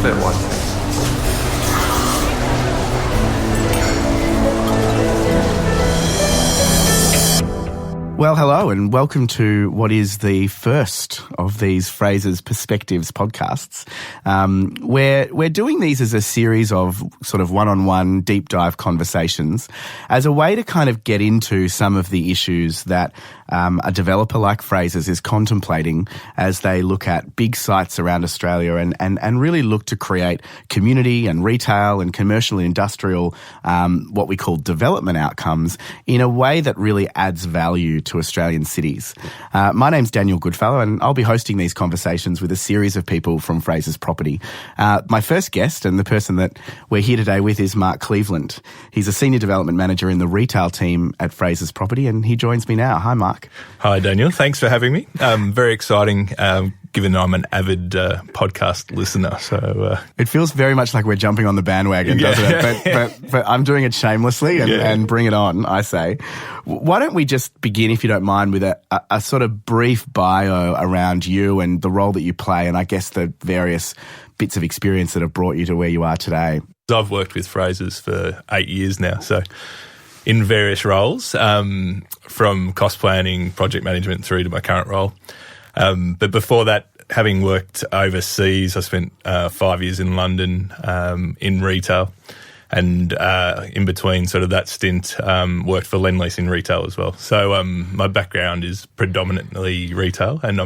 insert one. Well, hello and welcome to what is the first of these Frasers Perspectives podcasts. We're doing these as a series of sort of one-on-one deep dive conversations as a way to kind of get into some of the issues that a developer like Frasers is contemplating as they look at big sites around Australia and really look to create community and retail and commercial and industrial, what we call development outcomes in a way that really adds value to Australian cities. My name's Daniel Goodfellow and I'll be hosting these conversations with a series of people from Frasers Property. My first guest and the person that we're here today with is Mark Cleveland. He's a Senior Development Manager in the retail team at Frasers Property and he joins me now. Hi, Mark. Hi, Daniel. Thanks for having me. Very exciting, given I'm an avid podcast listener. So it feels very much like we're jumping on the bandwagon, doesn't it? But I'm doing it shamelessly and bring it on, I say. Why don't we just begin, if you don't mind, with a sort of brief bio around you and the role that you play and I guess the various bits of experience that have brought you to where you are today. I've worked with Frasers for 8 years now, so in various roles, from cost planning, project management through to my current role. But before that, having worked overseas, I spent 5 years in London in retail and in between sort of that stint, worked for Lendlease in retail as well. So my background is predominantly retail and I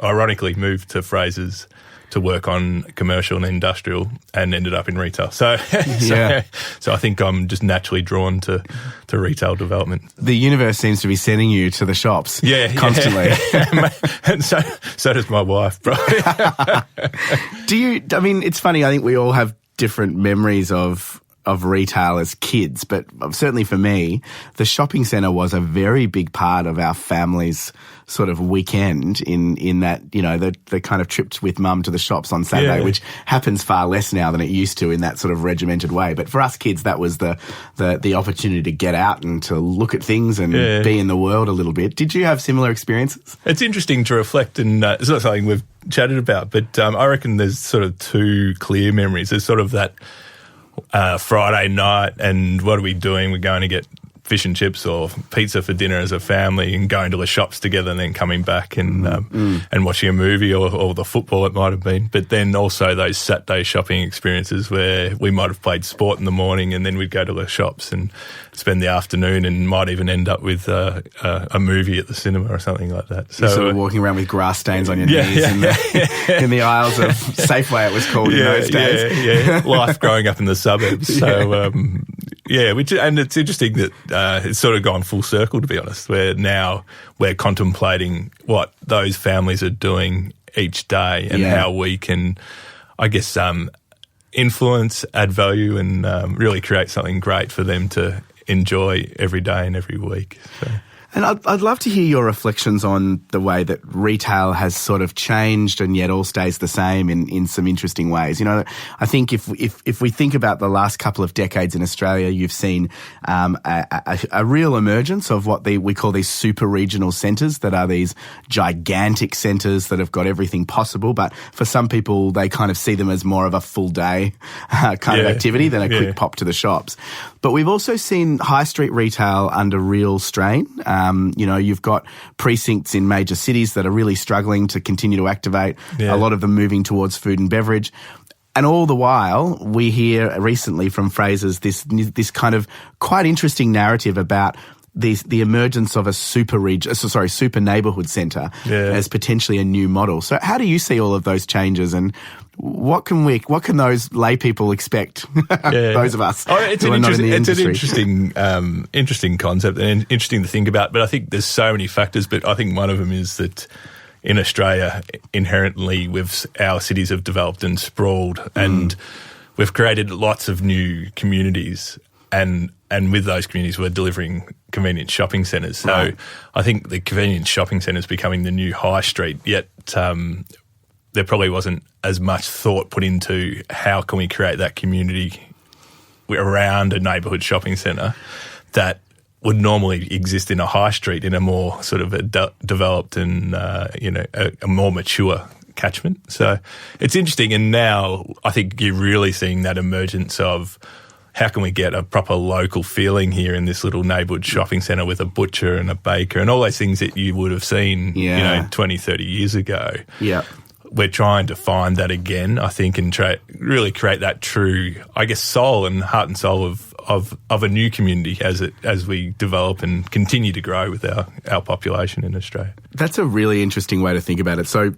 ironically moved to Frasers to work on commercial and industrial and ended up in retail. So I think I'm just naturally drawn to retail development. The universe seems to be sending you to the shops constantly. Yeah. And so does my wife, probably. It's funny, I think we all have different memories of retail as kids, but certainly for me, the shopping centre was a very big part of our family's sort of weekend in that, you know, the kind of trips with mum to the shops on Saturday, which happens far less now than it used to in that sort of regimented way. But for us kids, that was the opportunity to get out and to look at things and be in the world a little bit. Did you have similar experiences? It's interesting to reflect, and it's not something we've chatted about, but I reckon there's sort of two clear memories. There's sort of that Friday night and what are we doing? We're going to get fish and chips or pizza for dinner as a family and going to the shops together and then coming back and watching a movie or the football it might have been. But then also those Saturday shopping experiences where we might have played sport in the morning and then we'd go to the shops and spend the afternoon and might even end up with a movie at the cinema or something like that. So you're sort of walking around with grass stains on your knees in the aisles of Safeway, it was called in those days. Yeah. Life growing up in the suburbs. So, and it's interesting that it's sort of gone full circle, to be honest, where now we're contemplating what those families are doing each day and how we can, I guess, influence, add value and really create something great for them to enjoy every day and every week. So. And I'd love to hear your reflections on the way that retail has sort of changed and yet all stays the same in some interesting ways. You know, I think if we think about the last couple of decades in Australia, you've seen a real emergence of what we call these super regional centres that are these gigantic centres that have got everything possible. But for some people, they kind of see them as more of a full day kind of activity than a quick pop to the shops. But we've also seen high street retail under real strain. You've got precincts in major cities that are really struggling to continue to activate, a lot of them moving towards food and beverage. And all the while, we hear recently from Frasers this kind of quite interesting narrative about the emergence of a super-neighbourhood centre as potentially a new model. So how do you see all of those changes and what can those lay people expect? Those of us who are not in the industry. It's an interesting concept and interesting to think about. But I think there's so many factors. But I think one of them is that in Australia, inherently, our cities have developed and sprawled, and we've created lots of new communities. And with those communities, we're delivering convenience shopping centres. So I think the convenience shopping centre is becoming the new high street, yet there probably wasn't as much thought put into how can we create that community around a neighbourhood shopping centre that would normally exist in a high street in a more sort of a developed and, a more mature catchment. So it's interesting. And now I think you're really seeing that emergence of how can we get a proper local feeling here in this little neighbourhood shopping centre with a butcher and a baker and all those things that you would have seen, 20, 30 years ago. Yeah. We're trying to find that again, I think, and really create that true, I guess, soul and heart and soul of a new community as we develop and continue to grow with our population in Australia. That's a really interesting way to think about it. So,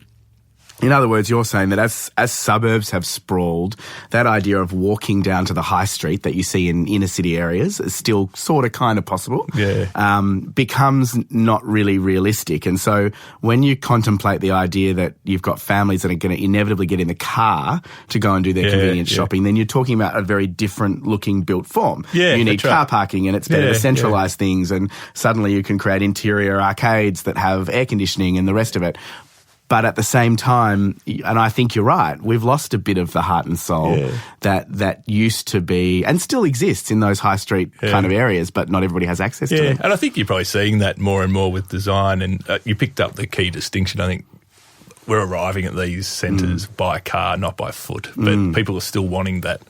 in other words, you're saying that as suburbs have sprawled, that idea of walking down to the high street that you see in inner city areas is still sort of kind of possible, becomes not really realistic. And so when you contemplate the idea that you've got families that are going to inevitably get in the car to go and do their convenience shopping, then you're talking about a very different looking built form. Yeah, you need car parking, and it's better to centralise things, and suddenly you can create interior arcades that have air conditioning and the rest of it. But at the same time, and I think you're right, we've lost a bit of the heart and soul that used to be and still exists in those high street kind of areas, but not everybody has access to them. And I think you're probably seeing that more and more with design, and you picked up the key distinction. I think we're arriving at these centres by car, not by foot, but people are still wanting that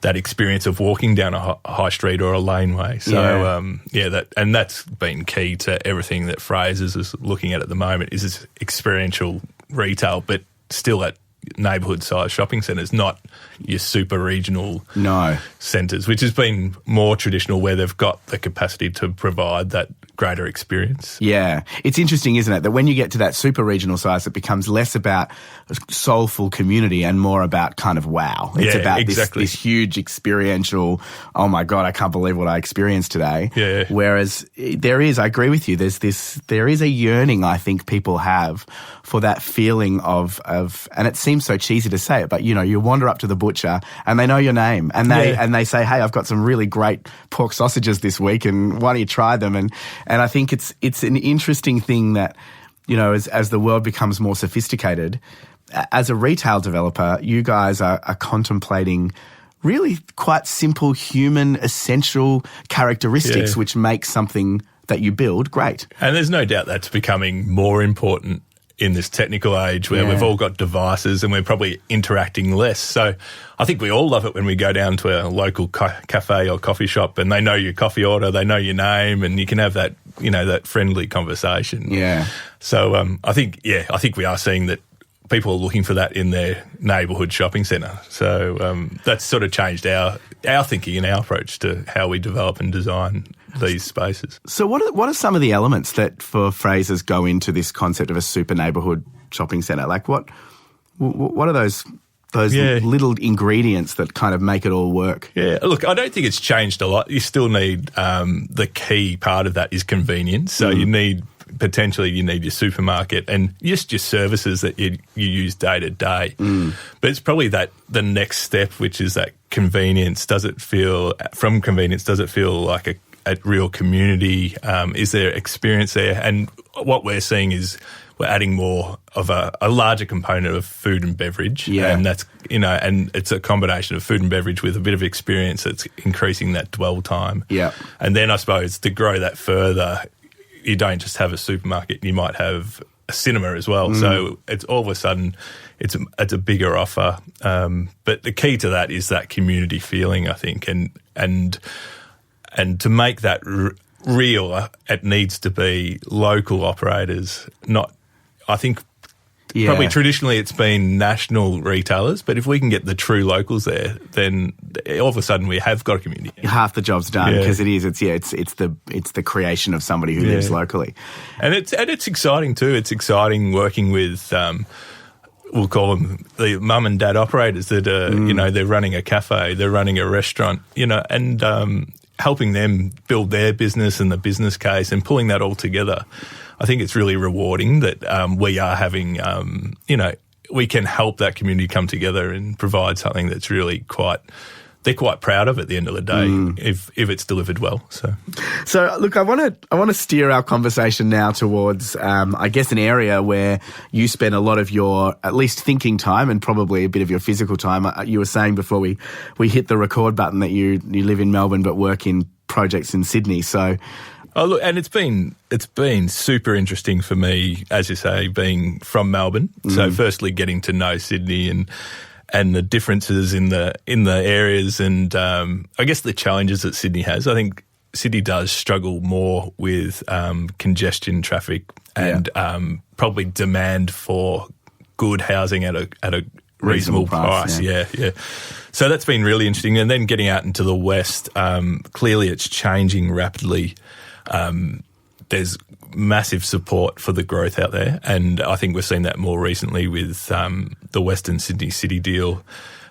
experience of walking down a high street or a laneway. So, that's been key to everything that Frasers is looking at the moment is this experiential retail, but still at neighbourhood-sized shopping centres, not your super regional centres, which has been more traditional where they've got the capacity to provide that greater experience. Yeah. It's interesting, isn't it, that when you get to that super regional size, it becomes less about soulful community and more about kind of wow. It's about this huge experiential, oh my God, I can't believe what I experienced today. Yeah. Whereas I agree with you, there is a yearning I think people have for that feeling of and it seems so cheesy to say it, but you wander up to the butcher and they know your name and they say, hey, I've got some really great pork sausages this week and why don't you try them? And I think it's an interesting thing that, as the world becomes more sophisticated, as a retail developer, you guys are contemplating really quite simple human essential characteristics which make something that you build great. And there's no doubt that's becoming more important in this technical age where we've all got devices and we're probably interacting less. So I think we all love it when we go down to a local cafe or coffee shop and they know your coffee order, they know your name, and you can have that, that friendly conversation. Yeah. So I think we are seeing that people are looking for that in their neighbourhood shopping centre. So that's sort of changed our thinking and our approach to how we develop and design these spaces. So what are some of the elements that for Frasers go into this concept of a super neighbourhood shopping centre? Like what are those little ingredients that kind of make it all work? Yeah, look, I don't think it's changed a lot. You still need the key part of that is convenience. So you need your supermarket and just your services that you use day to day. But it's probably the next step, which is that convenience. Does it feel like a real community? Is there experience there? And what we're seeing is we're adding more of a larger component of food and beverage. Yeah. And that's, and it's a combination of food and beverage with a bit of experience that's increasing that dwell time. Yeah. And then I suppose to grow that further, you don't just have a supermarket, you might have a cinema as well. So it's all of a sudden, it's a bigger offer. But the key to that is that community feeling, I think, and to make that real, it needs to be local operators, not, I think, probably traditionally it's been national retailers, but if we can get the true locals there, then all of a sudden we have got a community. Half the job's done because it's the creation of somebody who lives locally, and it's exciting too. It's exciting working with we'll call them the mum and dad operators that are they're running a cafe, they're running a restaurant, and helping them build their business and the business case and pulling that all together. I think it's really rewarding that we are having, we can help that community come together and provide something that's really they're quite proud of at the end of the day if it's delivered well. So look, I want to steer our conversation now towards, I guess, an area where you spend a lot of your, at least thinking time and probably a bit of your physical time. You were saying before we hit the record button that you live in Melbourne but work in projects in Sydney. So Oh, look, and it's been super interesting for me, as you say, being from Melbourne. So firstly, getting to know Sydney and the differences in the areas and I guess the challenges that Sydney has. I think Sydney does struggle more with congestion, traffic, and probably demand for good housing at a reasonable price. Yeah. So that's been really interesting. And then getting out into the West, clearly it's changing rapidly. There's massive support for the growth out there, and I think we've seen that more recently with the Western Sydney City deal.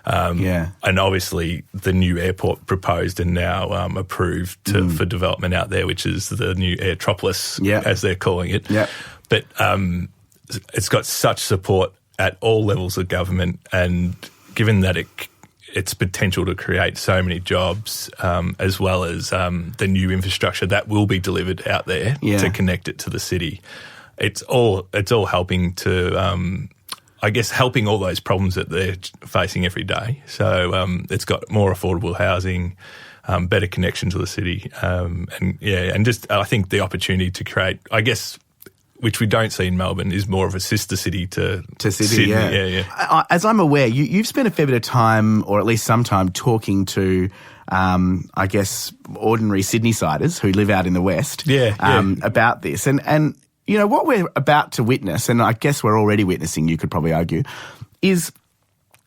And obviously the new airport proposed and now approved for development out there, which is the new Airtropolis, as they're calling it. But it's got such support at all levels of government, and given that its potential to create so many jobs, as well as the new infrastructure that will be delivered out there to connect it to the city, it's all helping to, I guess, helping all those problems that they're facing every day. So it's got more affordable housing, better connection to the city, and just I think the opportunity to create, I guess, which we don't see in Melbourne, is more of a sister city to Sydney. Yeah. As I'm aware, you've spent a fair bit of time, or at least some time, talking to, I guess, ordinary Sydney-siders who live out in the West about this. And you know, what we're about to witness, and I guess we're already witnessing, you could probably argue, is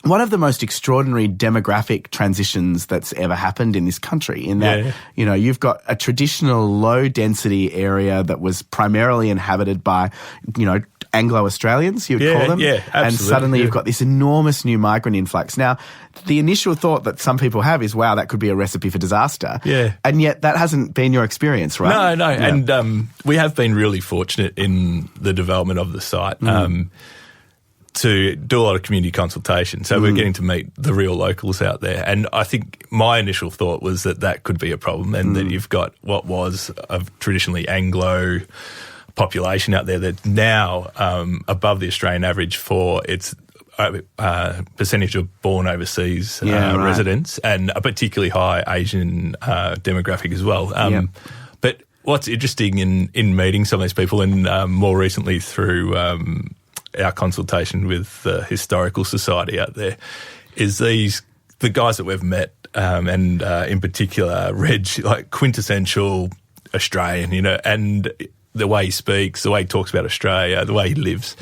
one of the most extraordinary demographic transitions that's ever happened in this country, in that, you know, you've got a traditional low-density area that was primarily inhabited by, you know, Anglo-Australians, you would call them. Yeah, absolutely. And suddenly you've got this enormous new migrant influx. Now, the initial thought that some people have is, wow, that could be a recipe for disaster. Yeah. And yet that hasn't been your experience, right? No. Yeah. And we have been really fortunate in the development of the site. To do a lot of community consultation. So we're getting to meet the real locals out there. And I think my initial thought was that could be a problem, and that you've got what was a traditionally Anglo population out there that's now above the Australian average for its percentage of born overseas residents, and a particularly high Asian demographic as well. But what's interesting in meeting some of these people, and more recently through our consultation with the Historical Society out there, is the guys that we've met, and in particular Reg, like quintessential Australian, you know, and the way he speaks, the way he talks about Australia, the way he lives.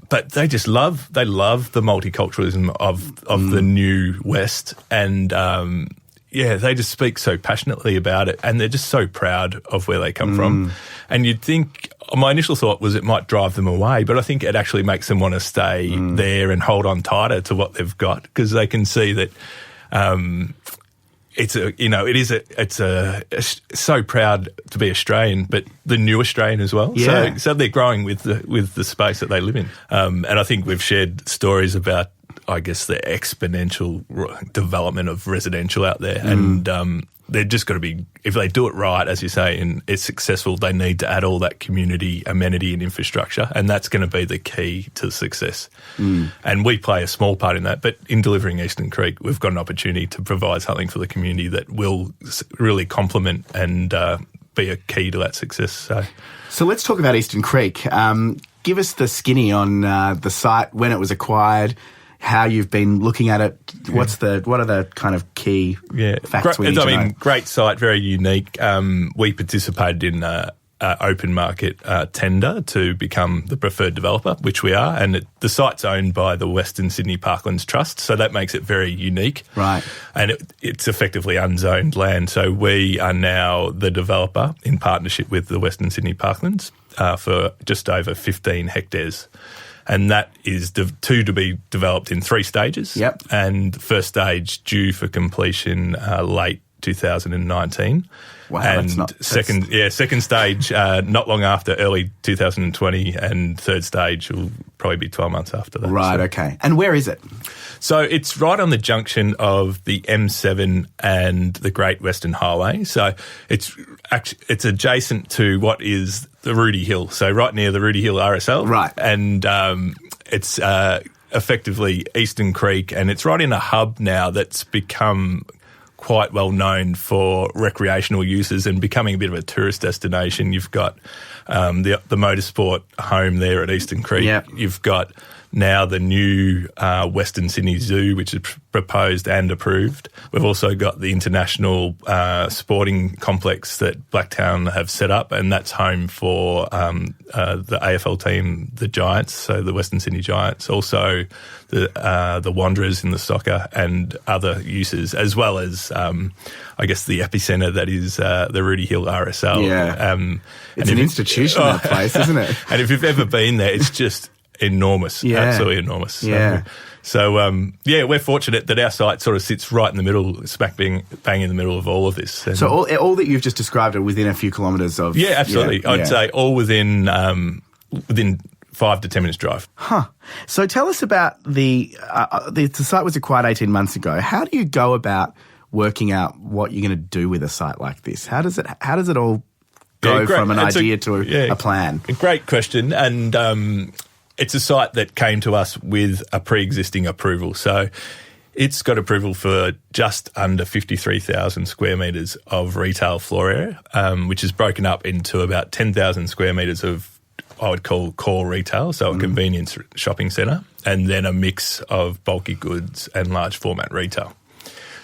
But they love the multiculturalism of the new West, and they just speak so passionately about it, and they're just so proud of where they come from. And you'd think, my initial thought was it might drive them away, but I think it actually makes them want to stay there and hold on tighter to what they've got, because they can see that it's so proud to be Australian, but the new Australian as well. So they're growing with the space that they live in. And I think we've shared stories about, I guess, the exponential development of residential out there. And they're just got to be, if they do it right, as you say, and it's successful, they need to add all that community amenity and infrastructure, and that's going to be the key to success. And we play a small part in that, but in delivering Eastern Creek, we've got an opportunity to provide something for the community that will really complement and be a key to that success. So let's talk about Eastern Creek. Give us the skinny on the site, when it was acquired, how you've been looking at it. What are the kind of key facts we need to know? Great site, very unique. We participated in an open market tender to become the preferred developer, which we are, and the site's owned by the Western Sydney Parklands Trust, so that makes it very unique. Right. And it's effectively unzoned land, so we are now the developer in partnership with the Western Sydney Parklands for just over 15 hectares. And that is to be developed in 3 stages. And the first stage due for completion late 2019. Wow, and second stage not long after, early 2020, and third stage will probably be 12 months after that. Right, okay. And where is it? So it's right on the junction of the M7 and the Great Western Highway. So it's adjacent to what is the Rooty Hill. So right near the Rooty Hill RSL. Right. And it's effectively Eastern Creek, and it's right in a hub now that's become quite well known for recreational uses and becoming a bit of a tourist destination. You've got the motorsport home there at Eastern Creek. Yep. You've got now the new Western Sydney Zoo, which is proposed and approved. We've also got the international sporting complex that Blacktown have set up, and that's home for the AFL team, the Giants, so the Western Sydney Giants, also the Wanderers in the soccer and other uses, as well as, I guess, the epicentre that is the Rudy Hill RSL. Yeah. It's an institution, that place, isn't it? And if you've ever been there, it's just enormous, absolutely enormous. So, we're fortunate that our site sort of sits right in the middle, bang in the middle of all of this. And so all that you've just described are within a few kilometres of... Yeah, absolutely. I'd say all within 5 to 10 minutes drive. So tell us about the site was acquired 18 months ago. How do you go about working out what you're going to do with a site like this? How does it all go from an idea to a plan? A great question. And it's a site that came to us with a pre-existing approval. So it's got approval for just under 53,000 square metres of retail floor area, which is broken up into about 10,000 square metres of, I would call, core retail, so a convenience shopping centre, and then a mix of bulky goods and large format retail.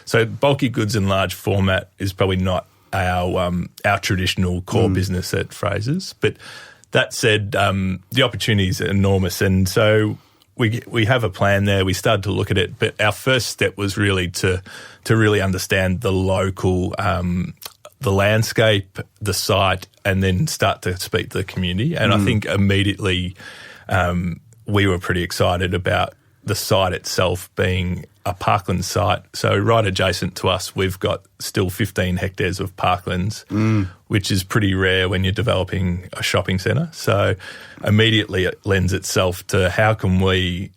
So bulky goods and large format is probably not our traditional core business at Frasers, but that said, the opportunity is enormous, and so we have a plan there. We started to look at it, but our first step was really to really understand the local, the landscape, the site, and then start to speak to the community. And I think immediately we were pretty excited about the site itself being a parkland site. So right adjacent to us, we've got still 15 hectares of parklands, which is pretty rare when you're developing a shopping centre. So immediately it lends itself to how can we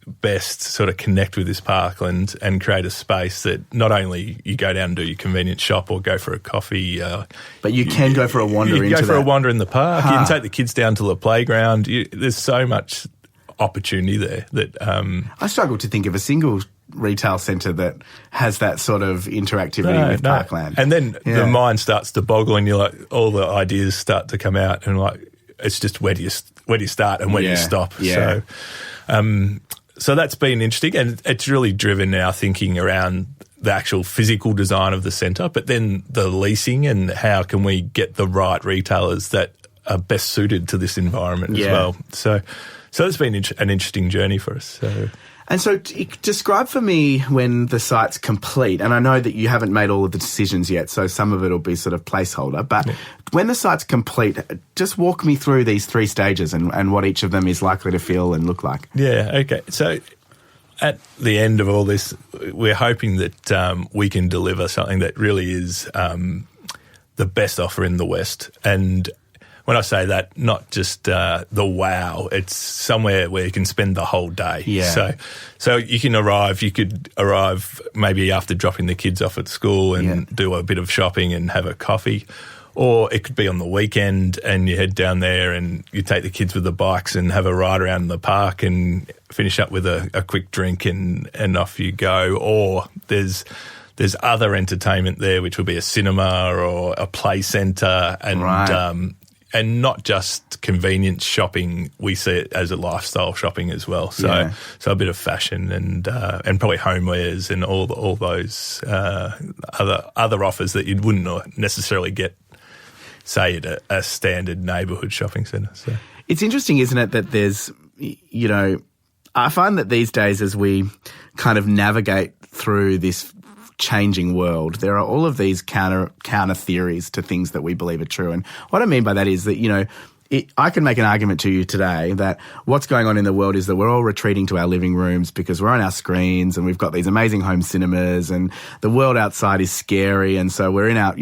best sort of connect with this parkland and create a space that not only you go down and do your convenience shop or go for a coffee, but you can go for a wander into You can go for a wander in the park. You can take the kids down to the playground. There's so much opportunity there that I struggle to think of a single retail centre that has that sort of interactivity with parkland. And then the mind starts to boggle, and you're like, all the ideas start to come out, and like it's just where do you start and where do you stop? Yeah. So that's been interesting, and it's really driven our thinking around the actual physical design of the centre, but then the leasing and how can we get the right retailers that are best suited to this environment as well. So it's been an interesting journey for us. And so describe for me when the site's complete, and I know that you haven't made all of the decisions yet, so some of it will be sort of placeholder, but when the site's complete, just walk me through these 3 stages and what each of them is likely to feel and look like. Yeah, okay. So at the end of all this, we're hoping that we can deliver something that really is the best offer in the West. And when I say that, not just the wow, it's somewhere where you can spend the whole day. Yeah. So you could arrive maybe after dropping the kids off at school and do a bit of shopping and have a coffee. Or it could be on the weekend and you head down there and you take the kids with the bikes and have a ride around the park and finish up with a quick drink and off you go. Or there's other entertainment there, which will be a cinema or a play centre and not just convenience shopping. We see it as a lifestyle shopping as well. So a bit of fashion and probably homewares and all those other offers that you wouldn't necessarily get, say, at a standard neighbourhood shopping centre. So it's interesting, isn't it, that there's, I find that these days as we kind of navigate through this changing world, there are all of these counter theories to things that we believe are true. And what I mean by that is that, I can make an argument to you today that what's going on in the world is that we're all retreating to our living rooms because we're on our screens and we've got these amazing home cinemas and the world outside is scary, and so we're in our,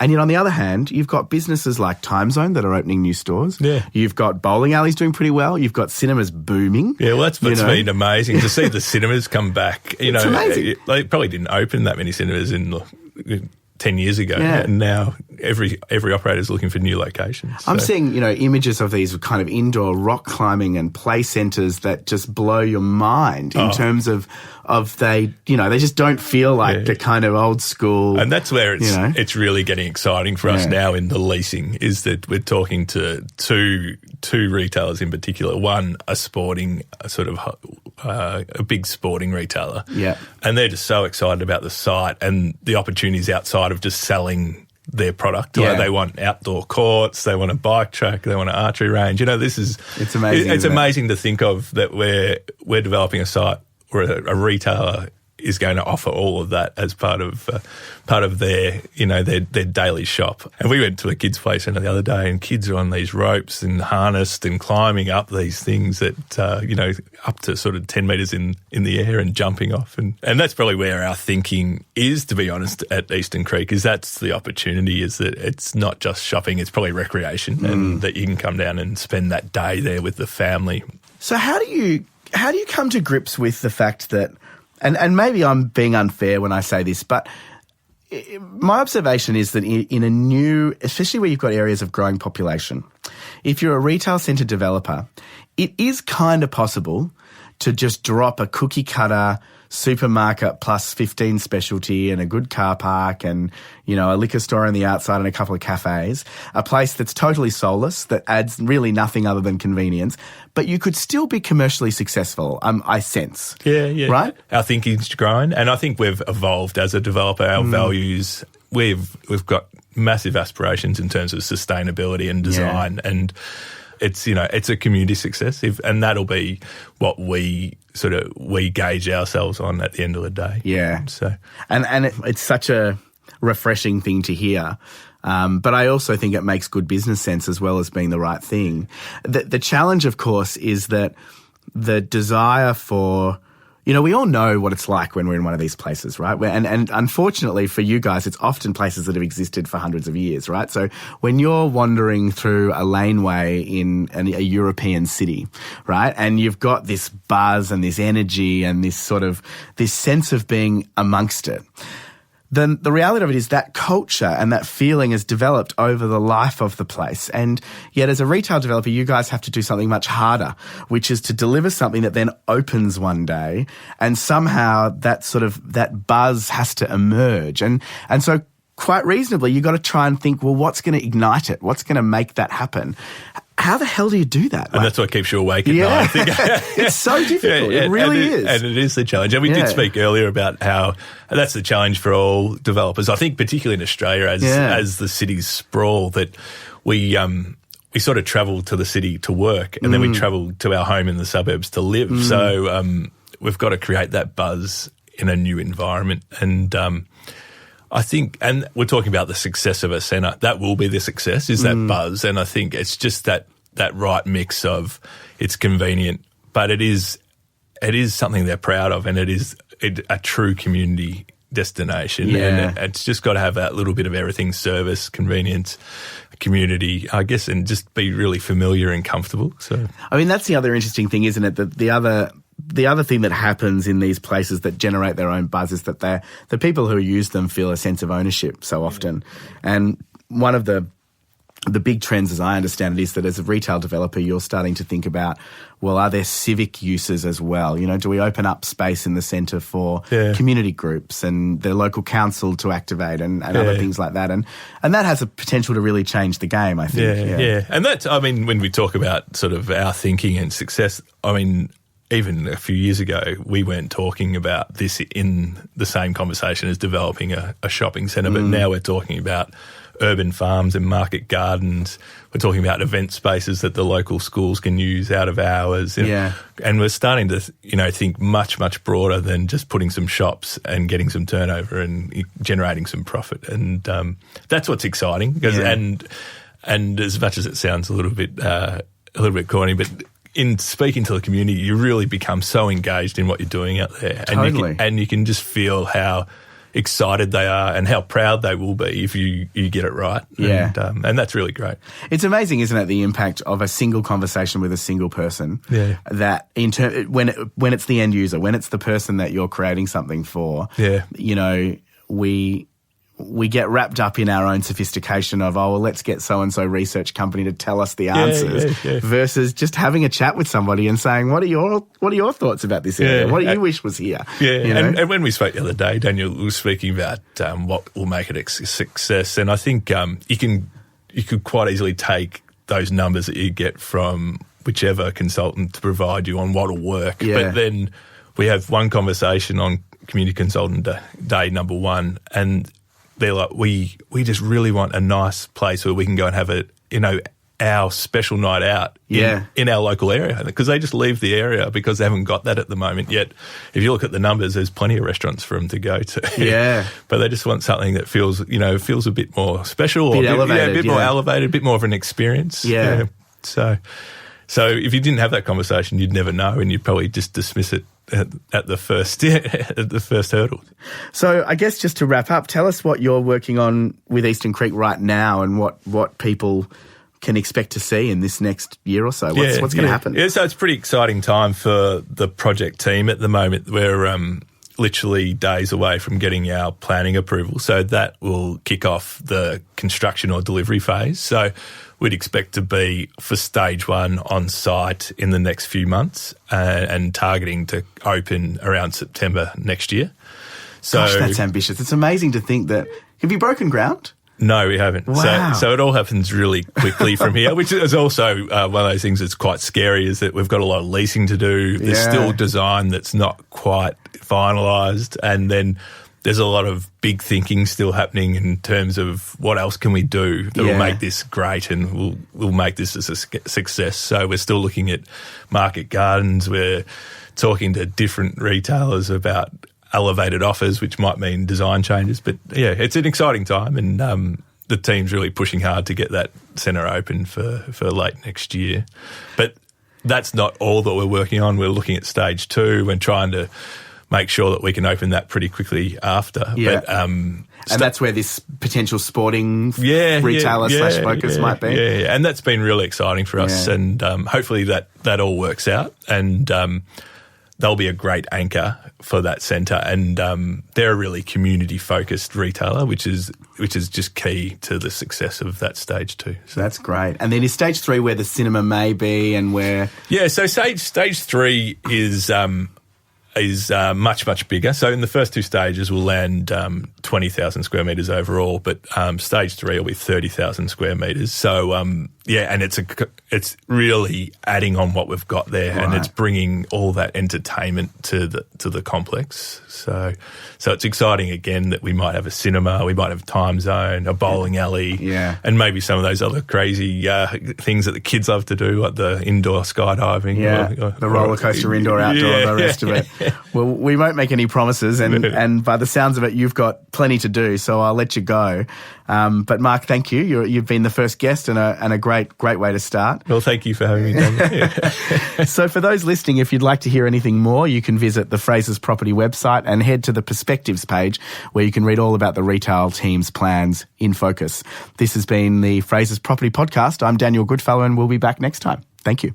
and yet on the other hand, you've got businesses like Time Zone that are opening new stores. Yeah. You've got bowling alleys doing pretty well. You've got cinemas booming. Yeah, well, that's been amazing to see the cinemas come back. It's amazing. They probably didn't open that many cinemas in 10 years ago. Yeah. And now every operator is looking for new locations. I'm seeing, images of these kind of indoor rock climbing and play centres that just blow your mind in terms of they just don't feel like the kind of old school. And that's where it's really getting exciting for us now in the leasing, is that we're talking to two retailers in particular. One, a big sporting retailer. Yeah. And they're just so excited about the site and the opportunities outside of just selling their product. Yeah. Like they want outdoor courts, they want a bike track, they want an archery range. It's amazing. It's amazing to think of that we're developing a site where a retailer is going to offer all of that as part of their their daily shop. And we went to a kids' play centre the other day, and kids are on these ropes and harnessed and climbing up these things that up to sort of 10 metres in the air and jumping off. And that's probably where our thinking is, to be honest, at Eastern Creek, is that's the opportunity, is that it's not just shopping, it's probably recreation, and that you can come down and spend that day there with the family. So how do you come to grips with the fact that, and maybe I'm being unfair when I say this, but my observation is that in a new, especially where you've got areas of growing population, if you're a retail centre developer, it is kind of possible to just drop a cookie cutter supermarket plus 15 specialty and a good car park and, a liquor store on the outside and a couple of cafes, a place that's totally soulless, that adds really nothing other than convenience, but you could still be commercially successful, I sense. Yeah. Right? Our thinking's grown, and I think we've evolved as a developer. Our values, we've got massive aspirations in terms of sustainability and design, and it's a community success, and that'll be what we gauge ourselves on at the end of the day. Yeah. So, and it's such a refreshing thing to hear. But I also think it makes good business sense as well as being the right thing. The challenge, of course, is that the desire for, we all know what it's like when we're in one of these places, right? And unfortunately for you guys, it's often places that have existed for hundreds of years, right? So when you're wandering through a laneway in a European city, right, and you've got this buzz and this energy and this sense of being amongst it, then the reality of it is that culture and that feeling is developed over the life of the place. And yet as a retail developer, you guys have to do something much harder, which is to deliver something that then opens one day, and somehow that buzz has to emerge. And so quite reasonably, you've got to try and think, well, what's going to ignite it? What's going to make that happen? How the hell do you do that? And that's what keeps you awake at night, I think. It's so difficult. It really is. And it is the challenge. And we did speak earlier about how that's the challenge for all developers. I think particularly in Australia as the cities sprawl, that we sort of travel to the city to work, and then we travel to our home in the suburbs to live. So we've got to create that buzz in a new environment. And I think, and we're talking about the success of a centre, that will be the success, is that buzz. And I think it's just that right mix of, it's convenient, but it is something they're proud of, and it is a true community destination. Yeah. And it's just got to have that little bit of everything: service, convenience, community, I guess, and just be really familiar and comfortable. So, I mean, that's the other interesting thing, isn't it? That the other thing that happens in these places that generate their own buzz is that the people who use them feel a sense of ownership so often. And one of the big trends, as I understand it, is that as a retail developer, you're starting to think about, well, are there civic uses as well? Do we open up space in the centre for community groups and the local council to activate and other things like that? And that has a potential to really change the game, I think. Yeah. And that's, I mean, when we talk about sort of our thinking and success, I mean, even a few years ago, we weren't talking about this in the same conversation as developing a shopping centre, but now we're talking about urban farms and market gardens. We're talking about event spaces that the local schools can use out of hours. And we're starting to, think much, much broader than just putting some shops and getting some turnover and generating some profit. And that's what's exciting. Because and as much as it sounds a little bit corny, but in speaking to the community, you really become so engaged in what you're doing out there. Totally. And you can just feel how excited they are and how proud they will be if you get it right. Yeah. And that's really great. It's amazing, isn't it, the impact of a single conversation with a single person. Yeah. That when it's the end user, when it's the person that you're creating something for, we we get wrapped up in our own sophistication of, oh, well, let's get so-and-so research company to tell us the answers versus just having a chat with somebody and saying, what are your thoughts about this area? What do you wish was here? Yeah, you know? and when we spoke the other day, Daniel was speaking about what will make it a success, and I think you could quite easily take those numbers that you get from whichever consultant to provide you on what will work. Yeah. But then we have one conversation on Community Consultant Day number 1, and they're like, we just really want a nice place where we can go and have our special night out in our local area, because they just leave the area because they haven't got that at the moment. Yet, if you look at the numbers, there's plenty of restaurants for them to go to. Yeah. But they just want something that feels a bit more special, a bit more elevated, a bit more of an experience. Yeah. So if you didn't have that conversation, you'd never know, and you'd probably just dismiss it at the first hurdle. So I guess just to wrap up, tell us what you're working on with Eastern Creek right now, and what people can expect to see in this next year or so. What's going to happen? Yeah, so it's a pretty exciting time for the project team at the moment. We're literally days away from getting our planning approval, so that will kick off the construction or delivery phase. So we'd expect to be for stage 1 on site in the next few months and targeting to open around September next year. So, gosh, that's ambitious. It's amazing to think that. Have you broken ground? No, we haven't. Wow. So it all happens really quickly from here, which is also one of those things that's quite scary, is that we've got a lot of leasing to do. There's still design that's not quite finalised, and then there's a lot of big thinking still happening in terms of what else can we do that will make this great and will make this a success. So we're still looking at market gardens. We're talking to different retailers about elevated offers, which might mean design changes. But yeah, it's an exciting time, and the team's really pushing hard to get that centre open for late next year. But that's not all that we're working on. We're looking at stage 2 and trying to make sure that we can open that pretty quickly after. Yeah. But, and that's where this potential sporting retailer / focus might be. Yeah, and that's been really exciting for us, and hopefully that all works out, and they'll be a great anchor for that centre, and they're a really community-focused retailer, which is just key to the success of that stage 2. So that's great. And then is stage 3 where the cinema may be, and where? Yeah, so stage 3 is much, much bigger. So in the first 2 stages, we'll land 20,000 square metres overall, but stage 3 will be 30,000 square metres. So, and it's really adding on what we've got there, and it's bringing all that entertainment to the complex. So it's exciting again that we might have a cinema, we might have a time zone, a bowling alley, and maybe some of those other crazy things that the kids love to do, like the indoor skydiving, the roller coaster, indoor, outdoor, the rest of it. Well, we won't make any promises, and by the sounds of it, you've got plenty to do, so I'll let you go. But Mark, thank you. You've been the first guest, and a great way to start. Well, thank you for having me, Daniel. So for those listening, if you'd like to hear anything more, you can visit the Frasers Property website and head to the Perspectives page, where you can read all about the retail team's plans in focus. This has been the Frasers Property Podcast. I'm Daniel Goodfellow, and we'll be back next time. Thank you.